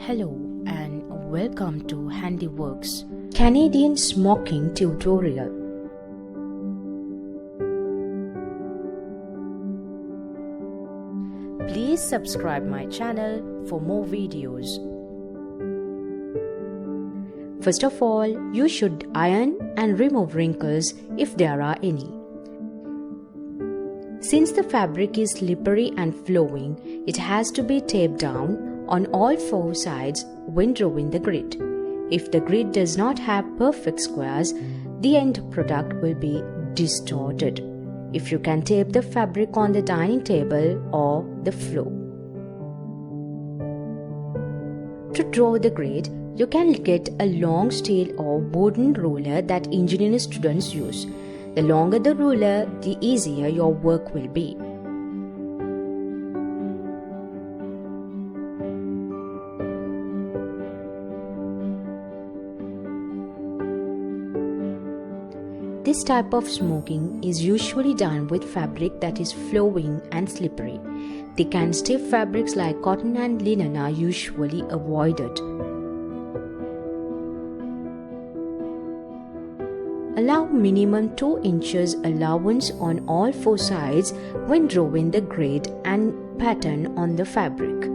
Hello and welcome to Handiworks Canadian Smocking Tutorial. Please subscribe my channel for more videos. First of all, you should iron and remove wrinkles if there are any. Since the fabric is slippery and flowing, it has to be taped down on all four sides when drawing the grid. If the grid does not have perfect squares, the end product will be distorted. If you can tape the fabric on the dining table or the floor. To draw the grid, you can get a long steel or wooden ruler that engineering students use. The longer the ruler, the easier your work will be. This type of smoking is usually done with fabric that is flowing and slippery. Thick and stiff fabrics like cotton and linen are usually avoided. Allow minimum 2 inches allowance on all four sides when drawing the grid and pattern on the fabric.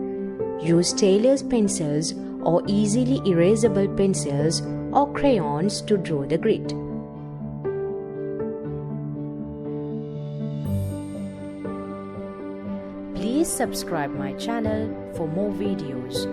Use tailor's pencils or easily erasable pencils or crayons to draw the grid. Please subscribe my channel for more videos.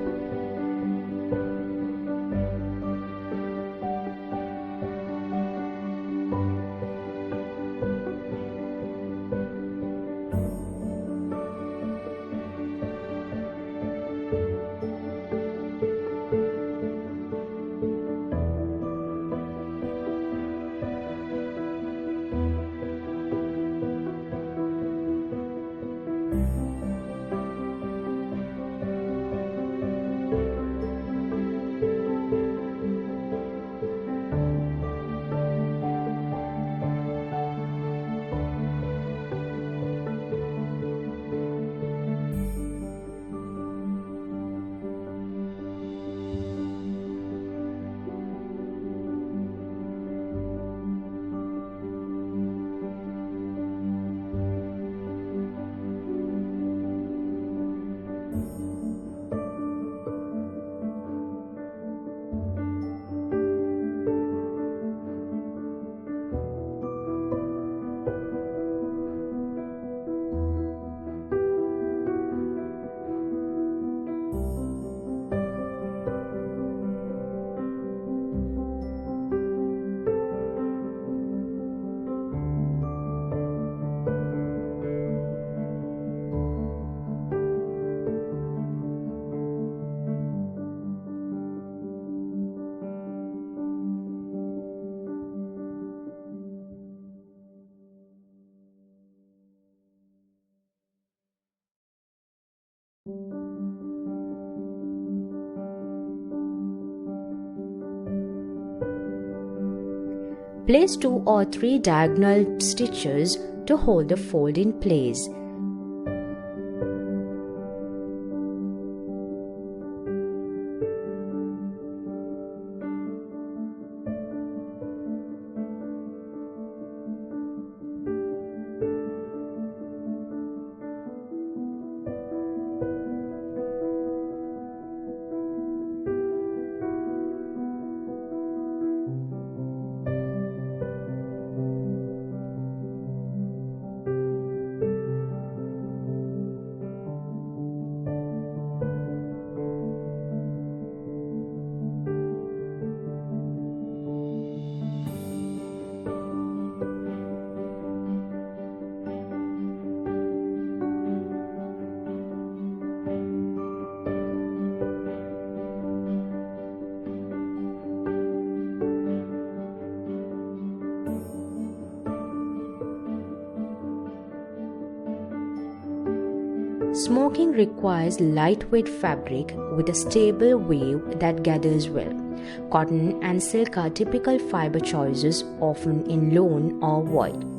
Place 2 or 3 diagonal stitches to hold the fold in place. Smoking requires lightweight fabric with a stable wave that gathers well. Cotton and silk are typical fiber choices, often in lawn or voile.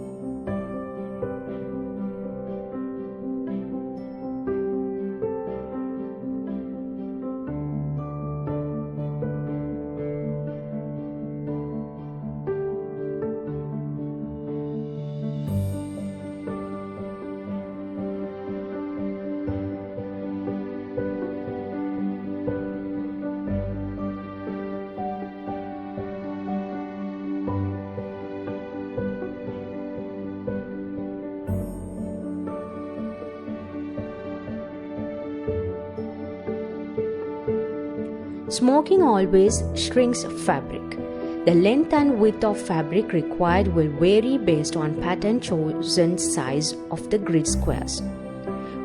Smoking always shrinks fabric. The length and width of fabric required will vary based on pattern chosen size of the grid squares.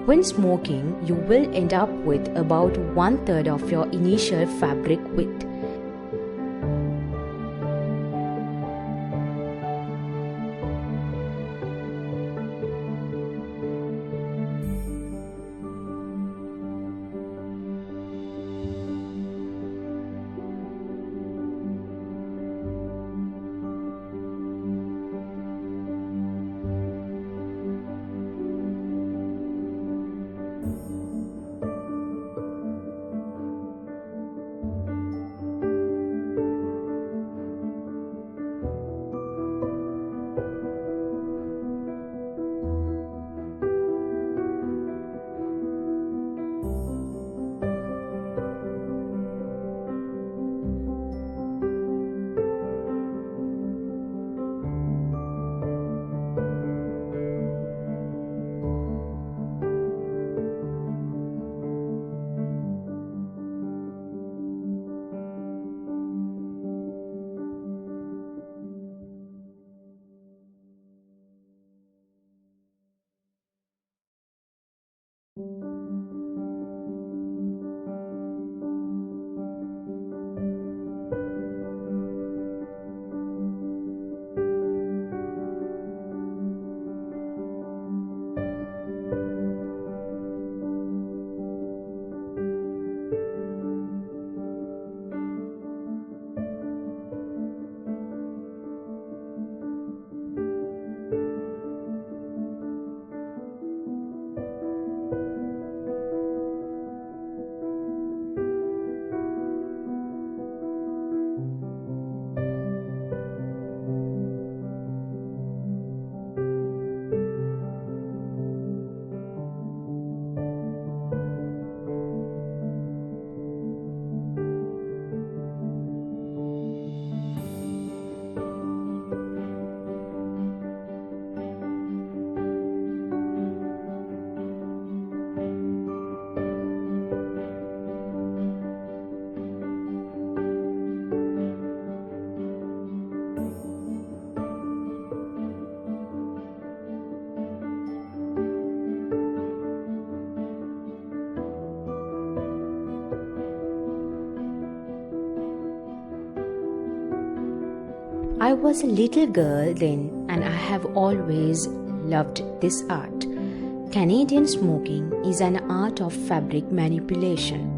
When smoking, you will end up with about 1/3 of your initial fabric width. I was a little girl then, and I have always loved this art. Canadian smoking is an art of fabric manipulation.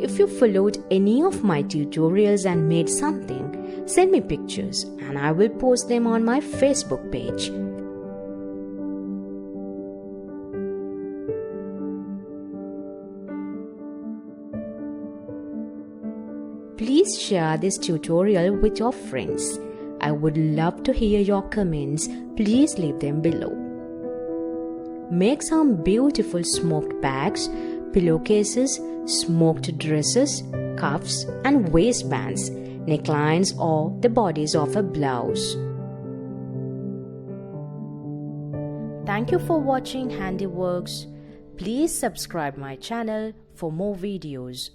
If you followed any of my tutorials and made something, send me pictures and I will post them on my Facebook page. Please share this tutorial with your friends. I would love to hear your comments. Please leave them below. Make some beautiful smoked bags, pillowcases, smoked dresses, cuffs and waistbands, necklines or the bodice of a blouse. Thank you for watching Handiworks. Please subscribe my channel for more videos.